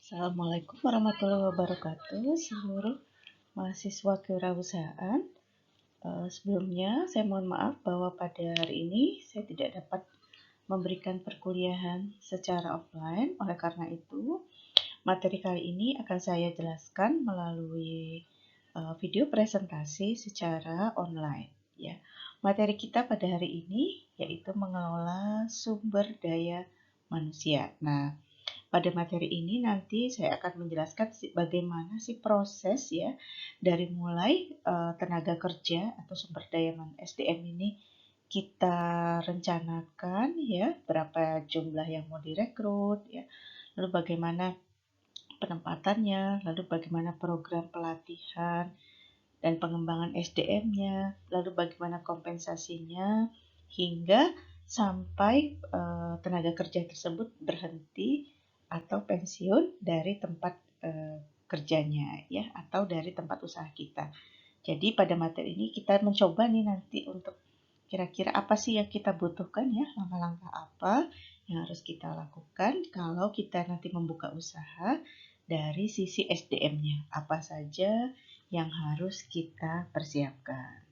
Assalamualaikum warahmatullahi wabarakatuh, seluruh mahasiswa kewirausahaan. Sebelumnya, saya mohon maaf bahwa pada hari ini saya tidak dapat memberikan perkuliahan secara offline. Oleh karena itu, materi kali ini akan saya jelaskan melalui video presentasi secara online. Ya, materi kita pada hari ini yaitu mengelola sumber daya manusia. Nah, pada materi ini nanti saya akan menjelaskan bagaimana sih proses ya dari mulai tenaga kerja atau sumber daya SDM ini kita rencanakan ya, berapa jumlah yang mau direkrut ya, lalu bagaimana penempatannya, lalu bagaimana program pelatihan dan pengembangan SDM-nya, lalu bagaimana kompensasinya hingga sampai tenaga kerja tersebut berhenti atau pensiun dari tempat kerjanya ya, atau dari tempat usaha kita. Jadi pada materi ini kita mencoba nih nanti untuk kira-kira apa sih yang kita butuhkan ya, langkah-langkah apa yang harus kita lakukan kalau kita nanti membuka usaha dari sisi SDM-nya. Apa saja yang harus kita persiapkan.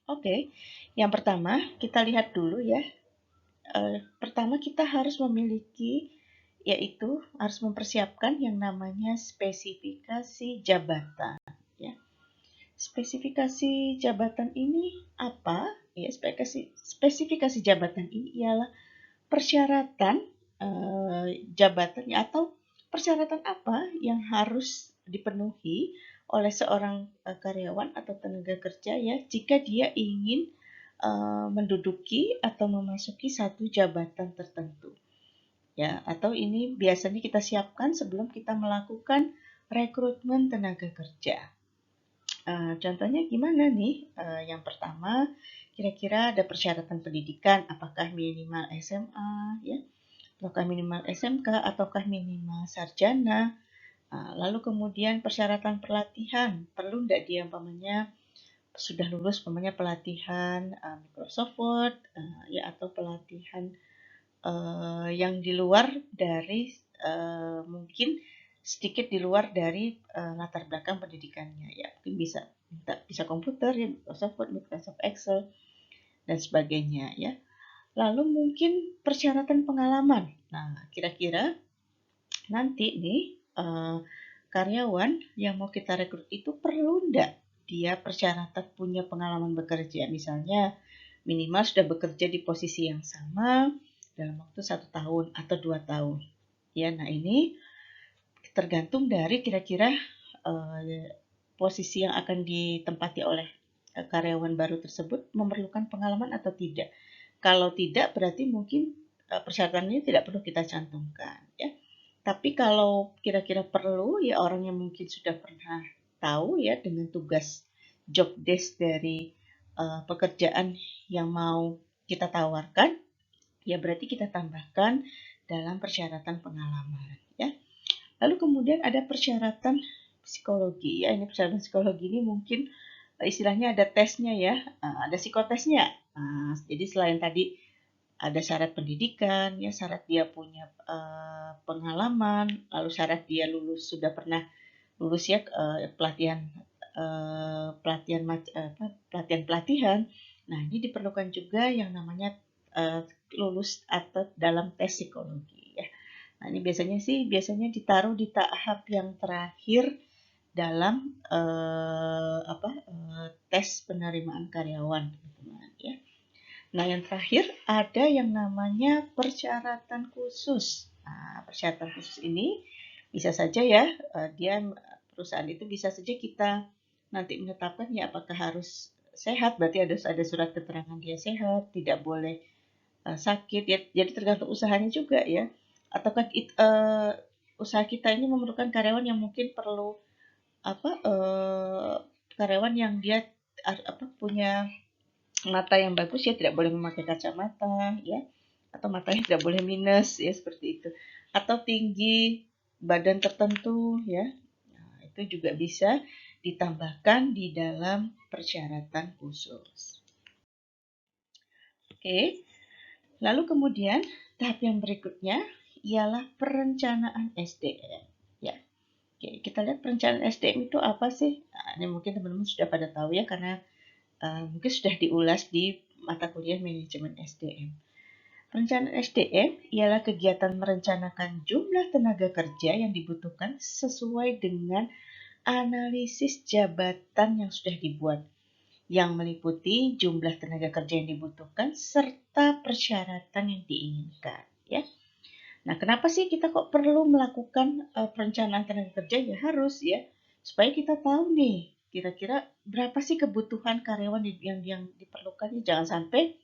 Oke, yang pertama kita lihat dulu ya. Pertama kita harus memiliki, yaitu harus mempersiapkan yang namanya spesifikasi jabatan. Ya. Spesifikasi jabatan ini apa? Ya, spesifikasi jabatan ini ialah persyaratan jabatannya atau persyaratan apa yang harus dipenuhi oleh seorang karyawan atau tenaga kerja ya jika dia ingin menduduki atau memasuki satu jabatan tertentu ya, atau ini biasanya kita siapkan sebelum kita melakukan rekrutmen tenaga kerja. Contohnya gimana nih? Yang pertama, kira-kira ada persyaratan pendidikan, apakah minimal SMA, ya, ataukah minimal SMK, ataukah minimal sarjana. Lalu kemudian persyaratan pelatihan, perlu nggak dia umpamanya sudah lulus umpamanya pelatihan Microsoft Word, ya, atau pelatihan yang di luar dari mungkin sedikit di luar dari latar belakang pendidikannya ya, mungkin bisa komputer ya, Microsoft Word, Microsoft Excel dan sebagainya ya. Lalu mungkin persyaratan pengalaman. Nah, kira-kira nanti nih karyawan yang mau kita rekrut itu perlu enggak dia persyaratan punya pengalaman bekerja, misalnya minimal sudah bekerja di posisi yang sama dalam waktu 1 tahun atau 2 tahun. Ya, nah ini tergantung dari kira-kira posisi yang akan ditempati oleh karyawan baru tersebut memerlukan pengalaman atau tidak. Kalau tidak, berarti mungkin persyaratannya tidak perlu kita cantumkan. Ya. Tapi kalau kira-kira perlu, ya orang yang mungkin sudah pernah tahu ya dengan tugas job desk dari pekerjaan yang mau kita tawarkan, ya berarti kita tambahkan dalam persyaratan pengalaman, ya. Lalu kemudian ada persyaratan psikologi, ya. Ini persyaratan psikologi ini mungkin istilahnya ada tesnya ya, ada psikotesnya. Jadi selain tadi ada syarat pendidikan, ya syarat dia punya pengalaman, lalu syarat dia sudah pernah lulus ya pelatihan pelatihan. Nah, ini diperlukan juga yang namanya lulus atau dalam tes psikologi ya. Nah, ini biasanya ditaruh di tahap yang terakhir dalam tes penerimaan karyawan, teman-teman ya. Nah, yang terakhir ada yang namanya persyaratan khusus. Nah, persyaratan khusus ini bisa saja ya, perusahaan itu bisa saja kita nanti menetapkan ya apakah harus sehat, berarti ada surat keterangan dia sehat, tidak boleh sakit ya. Jadi tergantung usahanya juga ya. Ataukah usaha kita ini memerlukan karyawan yang mungkin perlu karyawan yang dia punya mata yang bagus ya, tidak boleh memakai kacamata ya, atau matanya tidak boleh minus ya, seperti itu, atau tinggi badan tertentu ya. Nah, itu juga bisa ditambahkan di dalam persyaratan khusus. Oke, lalu kemudian tahap yang berikutnya ialah perencanaan SDM ya. Oke, kita lihat perencanaan SDM itu apa sih? Nah, ini mungkin teman-teman sudah pada tahu ya, karena mungkin sudah diulas di mata kuliah manajemen SDM. Perencanaan SDM ialah kegiatan merencanakan jumlah tenaga kerja yang dibutuhkan sesuai dengan analisis jabatan yang sudah dibuat, yang meliputi jumlah tenaga kerja yang dibutuhkan serta persyaratan yang diinginkan. Ya. Nah, kenapa sih kita kok perlu melakukan perencanaan tenaga kerja? Ya harus ya, supaya kita tahu nih kira-kira berapa sih kebutuhan karyawan yang diperlukan. Jangan sampai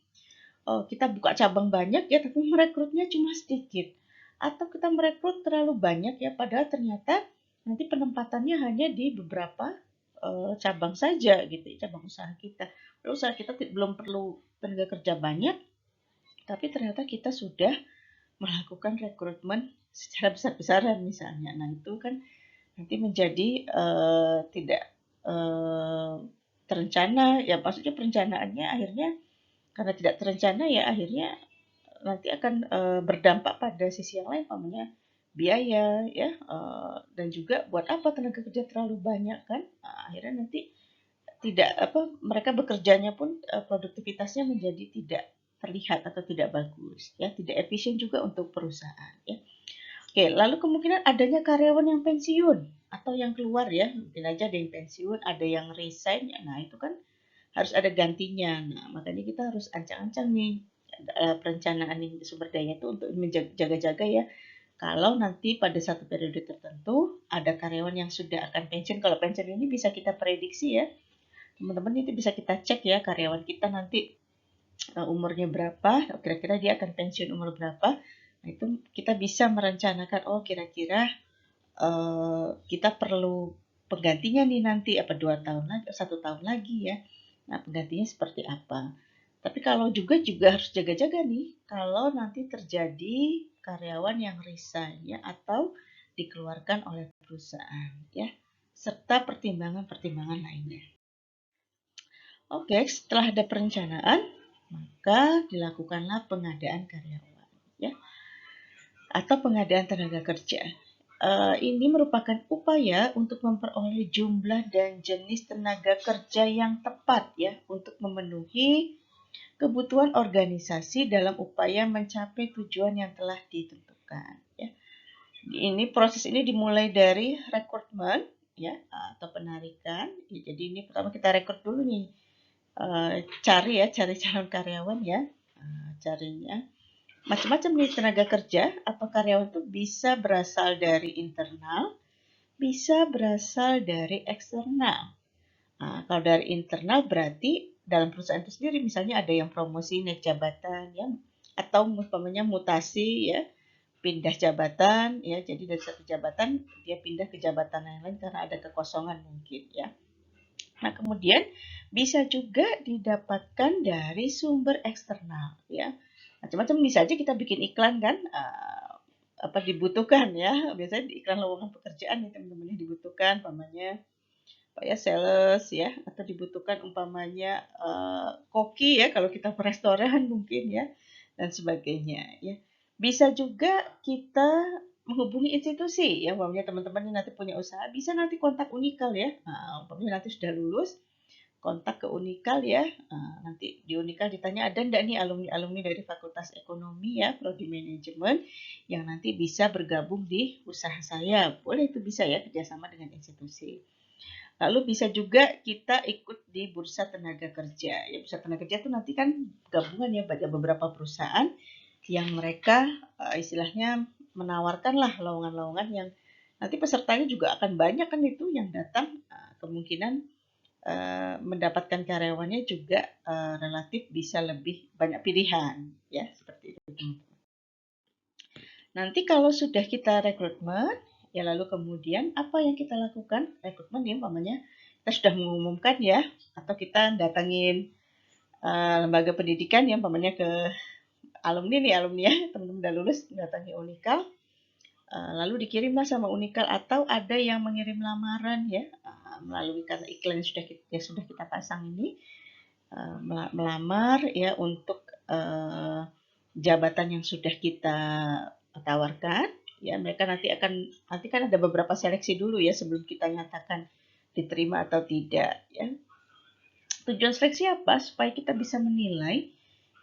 kita buka cabang banyak ya, tapi merekrutnya cuma sedikit. Atau kita merekrut terlalu banyak ya, padahal ternyata nanti penempatannya hanya di beberapa cabang saja gitu, cabang usaha kita. Lalu usaha kita belum perlu tenaga kerja banyak, tapi ternyata kita sudah melakukan rekrutmen secara besar-besaran misalnya. Nah, itu kan nanti menjadi tidak terencana ya, maksudnya perencanaannya akhirnya karena tidak terencana ya, akhirnya nanti akan berdampak pada sisi yang lain, namanya biaya ya, dan juga buat apa tenaga kerja terlalu banyak kan. Nah, akhirnya nanti tidak mereka bekerjanya pun produktivitasnya menjadi tidak terlihat atau tidak bagus ya, tidak efisien juga untuk perusahaan ya. Oke, lalu kemungkinan adanya karyawan yang pensiun atau yang keluar ya, mungkin aja ada yang pensiun, ada yang resign ya. Nah, itu kan harus ada gantinya. Nah, makanya kita harus ancang-ancang nih perencanaan sumber daya itu untuk menjaga-jaga ya. Kalau nanti pada satu periode tertentu ada karyawan yang sudah akan pensiun, kalau pensiun ini bisa kita prediksi ya, teman-teman, itu bisa kita cek ya karyawan kita nanti umurnya berapa, kira-kira dia akan pensiun umur berapa. Nah, itu kita bisa merencanakan, oh kira-kira kita perlu penggantinya nih nanti 2 tahun lagi, 1 tahun lagi ya. Nah, penggantinya seperti apa. Tapi kalau juga harus jaga-jaga nih, kalau nanti terjadi karyawan yang resign ya, atau dikeluarkan oleh perusahaan ya, serta pertimbangan-pertimbangan lainnya. Oke, setelah ada perencanaan, maka dilakukanlah pengadaan karyawan ya, atau pengadaan tenaga kerja. Ini merupakan upaya untuk memperoleh jumlah dan jenis tenaga kerja yang tepat ya, untuk memenuhi kebutuhan organisasi dalam upaya mencapai tujuan yang telah ditentukan ya. Proses ini dimulai dari rekrutmen ya, atau penarikan ya. Jadi ini pertama kita rekrut dulu nih, cari calon karyawan ya. Carinya macam-macam nih, tenaga kerja atau karyawan itu bisa berasal dari internal, bisa berasal dari eksternal. Nah, kalau dari internal berarti dalam perusahaan itu sendiri, misalnya ada yang promosi naik jabatan ya, atau umpamanya mutasi ya, pindah jabatan ya, jadi dari satu jabatan dia pindah ke jabatan yang lain karena ada kekosongan mungkin ya. Nah, kemudian bisa juga didapatkan dari sumber eksternal ya. Macam-macam, bisa aja kita bikin iklan kan, dibutuhkan ya. Biasanya di iklan lowongan pekerjaan nih teman-teman yang dibutuhkan umpamanya ya sales ya, atau dibutuhkan umpamanya koki ya kalau kita restoran mungkin ya, dan sebagainya ya. Bisa juga kita menghubungi institusi ya, umpamanya teman-teman yang nanti punya usaha bisa nanti kontak Unikal ya. Nah, umpamanya nanti sudah lulus kontak ke Unikal ya. Nanti di Unikal ditanya ada enggak nih alumni-alumni dari Fakultas Ekonomi ya, Prodi Manajemen yang nanti bisa bergabung di usaha saya. Boleh itu bisa ya kerjasama dengan institusi. Lalu bisa juga kita ikut di Bursa Tenaga Kerja. Ya, Bursa Tenaga Kerja itu nanti kan gabungan ya pada beberapa perusahaan yang mereka istilahnya menawarkan lah lowongan-lowongan yang nanti pesertanya juga akan banyak kan itu yang datang, kemungkinan mendapatkan karyawannya juga relatif bisa lebih banyak pilihan ya seperti itu. Nanti kalau sudah kita rekrutmen, ya lalu kemudian apa yang kita lakukan? Rekrutmen ya umpamanya kita sudah mengumumkan ya, atau kita datangin lembaga pendidikan ya umpamanya ke alumni nih, alumni ya, teman-teman udah lulus datangi Unikal, lalu dikirimlah sama Unikal atau ada yang mengirim lamaran ya melalui karena iklan yang sudah kita pasang ini, melamar ya untuk jabatan yang sudah kita tawarkan ya. Mereka nanti kan ada beberapa seleksi dulu ya sebelum kita nyatakan diterima atau tidak ya. Tujuan seleksi apa? Supaya kita bisa menilai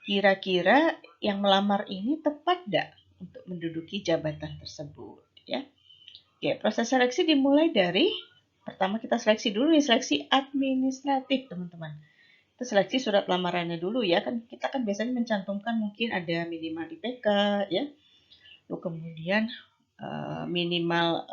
kira-kira yang melamar ini tepat nggak untuk menduduki jabatan tersebut ya. Oke, proses seleksi dimulai dari pertama kita seleksi dulu nih, seleksi administratif teman-teman. Itu seleksi surat lamarannya dulu ya, kan kita kan biasanya mencantumkan mungkin ada minimal IPK ya, lalu kemudian minimal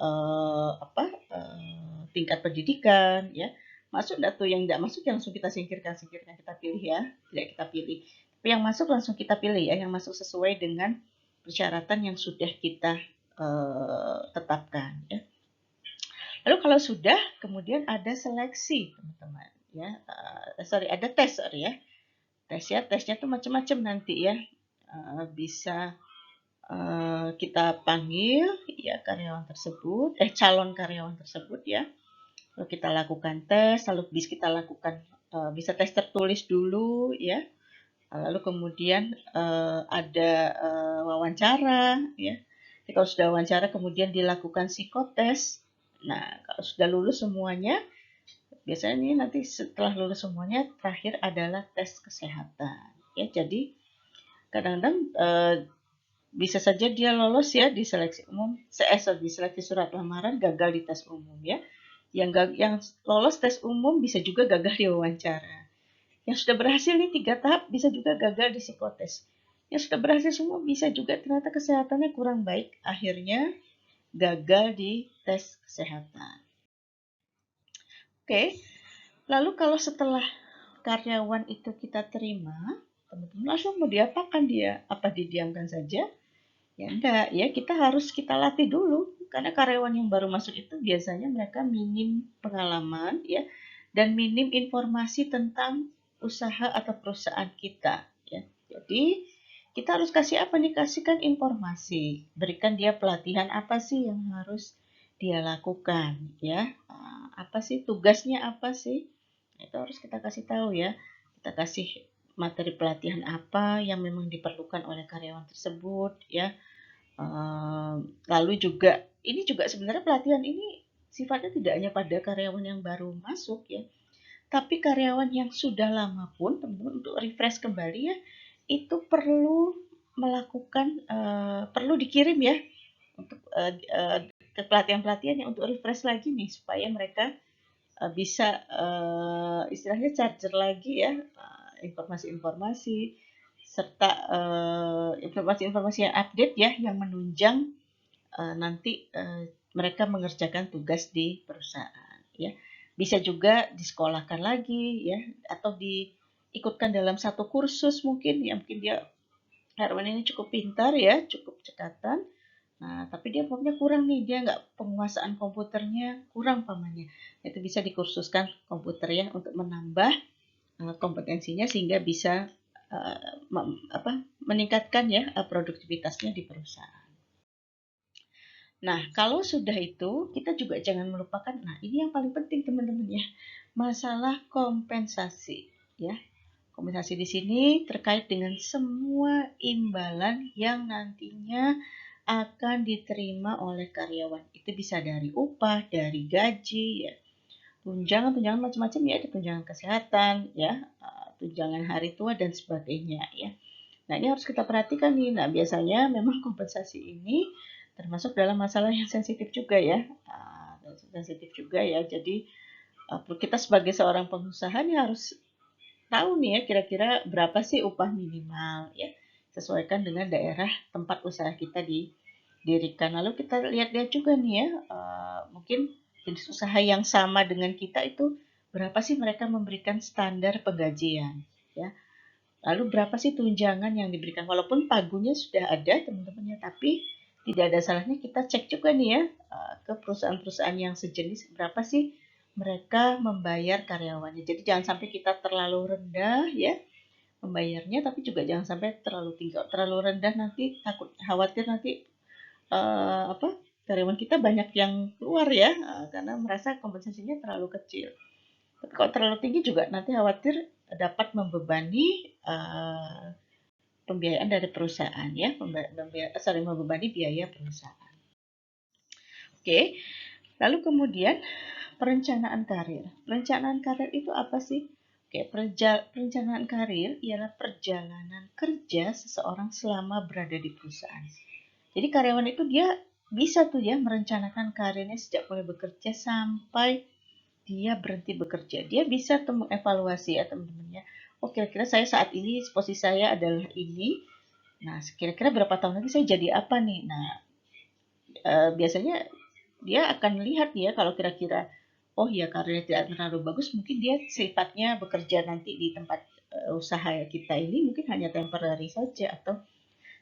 tingkat pendidikan ya. Masuk enggak tuh, yang enggak masuk yang langsung kita singkirkan kita pilih ya, tidak kita pilih. Tapi yang masuk langsung kita pilih ya, yang masuk sesuai dengan persyaratan yang sudah kita tetapkan ya. Lalu kalau sudah, kemudian ada seleksi teman-teman ya, ada tes ya. Tesnya tuh macam-macam nanti ya. Bisa kita panggil ya calon karyawan tersebut ya. Lalu kita lakukan tes, lalu kita lakukan bisa tes tertulis dulu ya. Lalu kemudian ada wawancara ya. Jadi kalau sudah wawancara kemudian dilakukan psikotes. Nah, kalau sudah lulus semuanya, biasanya ini nanti setelah lulus semuanya terakhir adalah tes kesehatan ya. Jadi kadang-kadang bisa saja dia lolos ya di seleksi umum, di seleksi surat lamaran, gagal di tes umum ya. Yang lolos tes umum bisa juga gagal di wawancara. Yang sudah berhasil nih 3 tahap bisa juga gagal di psikotes. Yang sudah berhasil semua bisa juga ternyata kesehatannya kurang baik, akhirnya gagal di tes kesehatan. Oke, lalu kalau setelah karyawan itu kita terima, teman-teman langsung mau diapakan dia? Apa didiamkan saja? Ya enggak, ya kita latih dulu. Karena karyawan yang baru masuk itu biasanya mereka minim pengalaman ya, dan minim informasi tentang usaha atau perusahaan kita ya. Jadi kita harus kasih apa nih? Kasihkan informasi, berikan dia pelatihan apa sih yang harus dia lakukan ya. Apa sih tugasnya, apa sih? Itu harus kita kasih tahu ya. Kita kasih materi pelatihan apa yang memang diperlukan oleh karyawan tersebut ya. Lalu juga ini juga sebenarnya pelatihan ini sifatnya tidak hanya pada karyawan yang baru masuk ya, tapi karyawan yang sudah lama pun teman-teman untuk refresh kembali ya, itu perlu melakukan perlu dikirim ya untuk ke pelatihan-pelatihan yang untuk refresh lagi nih supaya mereka bisa istilahnya charger lagi ya informasi-informasi serta informasi-informasi yang update ya, yang menunjang nanti mereka mengerjakan tugas di perusahaan ya. Bisa juga disekolahkan lagi ya, atau diikutkan dalam satu kursus mungkin ya, mungkin dia karyawan ini cukup pintar ya, cukup cekatan. Nah, tapi dia umpamanya kurang nih, dia nggak penguasaan komputernya kurang pamannya. Itu bisa dikursuskan komputer ya untuk menambah kompetensinya sehingga bisa meningkatkan ya produktivitasnya di perusahaan. Nah, kalau sudah itu, kita juga jangan melupakan, nah ini yang paling penting teman-teman ya, masalah kompensasi ya. Kompensasi di sini terkait dengan semua imbalan yang nantinya akan diterima oleh karyawan. Itu bisa dari upah, dari gaji, ya, tunjangan macam-macam ya, ada tunjangan kesehatan, ya, tunjangan hari tua dan sebagainya ya. Nah, ini harus kita perhatikan nih. Nah, biasanya memang kompensasi ini termasuk dalam masalah yang sensitif juga ya. Sensitif juga ya. Jadi, kita sebagai seorang pengusaha nih harus tahu nih ya kira-kira berapa sih upah minimal ya. Sesuaikan dengan daerah tempat usaha kita didirikan. Lalu kita lihat-lihat juga nih ya, mungkin jenis usaha yang sama dengan kita itu berapa sih mereka memberikan standar penggajian ya. Lalu berapa sih tunjangan yang diberikan? Walaupun pagunya sudah ada teman-teman ya, tapi tidak ada salahnya kita cek juga nih ya, ke perusahaan-perusahaan yang sejenis berapa sih mereka membayar karyawannya. Jadi jangan sampai kita terlalu rendah ya membayarnya, tapi juga jangan sampai terlalu tinggi. Terlalu rendah nanti takut khawatir nanti apa karyawan kita banyak yang keluar ya, karena merasa kompensasinya terlalu kecil. Tapi kalau terlalu tinggi juga nanti khawatir dapat membebani pembiayaan dari perusahaan ya, membebani biaya perusahaan. Oke, lalu kemudian perencanaan karir. Perencanaan karir itu apa sih? Oke, perencanaan karir ialah perjalanan kerja seseorang selama berada di perusahaan. Jadi karyawan itu dia bisa tuh ya merencanakan karirnya sejak mulai bekerja sampai dia berhenti bekerja. Dia bisa tuh mengevaluasi ya teman-temannya. Oh kira-kira saya saat ini posisi saya adalah ini. Nah kira-kira berapa tahun lagi saya jadi apa nih? Nah biasanya dia akan melihat ya kalau kira-kira oh ya karirnya tidak terlalu bagus, mungkin dia sifatnya bekerja nanti di tempat usaha kita ini mungkin hanya temporary saja atau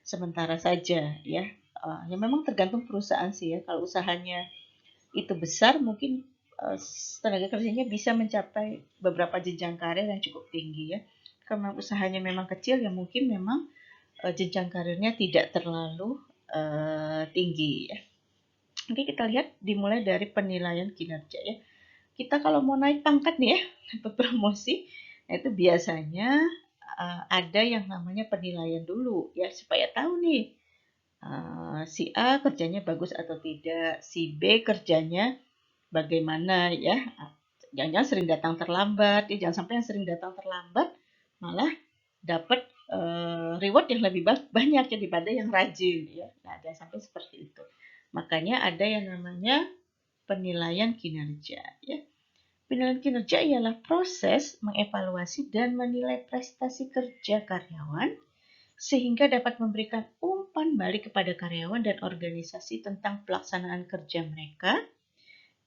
sementara saja ya. Ya memang tergantung perusahaan sih ya. Kalau usahanya itu besar mungkin tenaga kerjanya bisa mencapai beberapa jenjang karir yang cukup tinggi ya. Kalau usahanya memang kecil ya mungkin memang jenjang karirnya tidak terlalu tinggi ya. Oke, kita lihat dimulai dari penilaian kinerja ya. Kita kalau mau naik pangkat nih ya, atau promosi, nah itu biasanya ada yang namanya penilaian dulu ya supaya tahu nih si A kerjanya bagus atau tidak, si B kerjanya bagaimana ya. Jangan-jangan sering datang terlambat, ya jangan sampai yang sering datang terlambat malah dapat reward yang lebih banyak ya daripada yang rajin ya. Nah, jangan sampai seperti itu. Makanya ada yang namanya penilaian kinerja ya. Penilaian kinerja ialah proses mengevaluasi dan menilai prestasi kerja karyawan sehingga dapat memberikan umpan balik kepada karyawan dan organisasi tentang pelaksanaan kerja mereka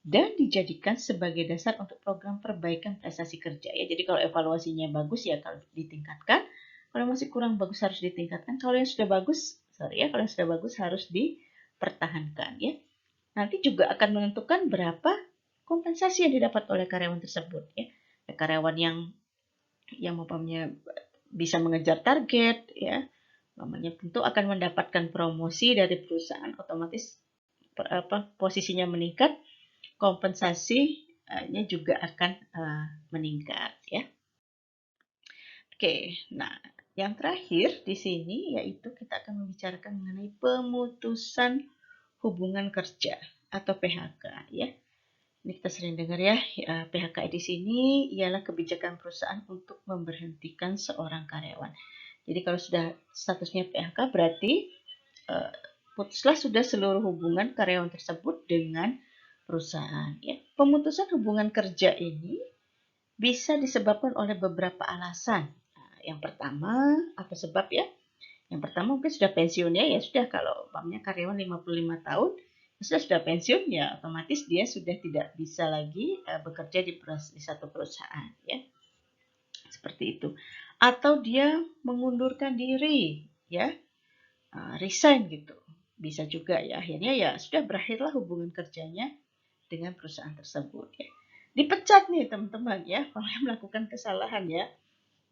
dan dijadikan sebagai dasar untuk program perbaikan prestasi kerja ya. Jadi kalau evaluasinya bagus ya kalau ditingkatkan, kalau masih kurang bagus harus ditingkatkan, kalau yang sudah bagus, kalau yang sudah bagus harus dipertahankan ya. Nanti juga akan menentukan berapa kompensasi yang didapat oleh karyawan tersebut ya. Karyawan yang umpamanya bisa mengejar target ya, umpamanya tentu akan mendapatkan promosi dari perusahaan, otomatis posisinya meningkat, kompensasinya juga akan meningkat ya. Oke, nah yang terakhir di sini yaitu kita akan membicarakan mengenai pemutusan hubungan kerja atau PHK ya. Ini kita sering dengar ya, PHK di sini ialah kebijakan perusahaan untuk memberhentikan seorang karyawan. Jadi kalau sudah statusnya PHK berarti putuslah sudah seluruh hubungan karyawan tersebut dengan perusahaan. Ya. Pemutusan hubungan kerja ini bisa disebabkan oleh beberapa alasan. Nah, yang pertama, apa sebab ya? Yang pertama mungkin sudah pensiun ya sudah kalau umpamanya karyawan 55 tahun, sudah pensiun ya otomatis dia sudah tidak bisa lagi bekerja di satu perusahaan ya. Seperti itu. Atau dia mengundurkan diri ya, resign gitu. Bisa juga ya akhirnya ya sudah berakhirlah hubungan kerjanya dengan perusahaan tersebut ya. Dipecat nih teman-teman ya kalau yang melakukan kesalahan ya.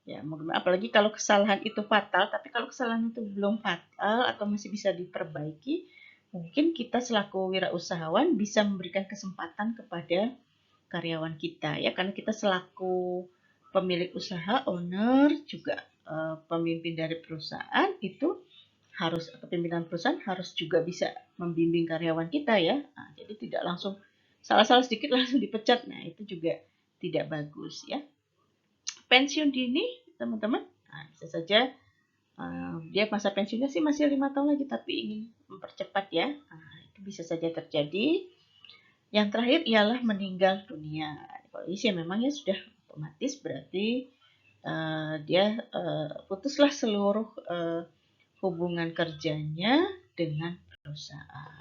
Ya, apalagi kalau kesalahan itu fatal, tapi kalau kesalahan itu belum fatal atau masih bisa diperbaiki, mungkin kita selaku wirausahawan bisa memberikan kesempatan kepada karyawan kita ya, karena kita selaku pemilik usaha, owner, juga pemimpin dari perusahaan itu harus, kepemimpinan perusahaan harus juga bisa membimbing karyawan kita ya. Nah, jadi tidak langsung salah-salah sedikit langsung dipecat. Nah, itu juga tidak bagus ya. Pensiun dini, teman-teman. Nah, bisa saja dia masa pensiunnya sih masih 5 tahun lagi, tapi ingin mempercepat ya. Nah, itu bisa saja terjadi. Yang terakhir ialah meninggal dunia. Kalau ini sih memang ya sudah otomatis, berarti dia putuslah seluruh hubungan kerjanya dengan perusahaan.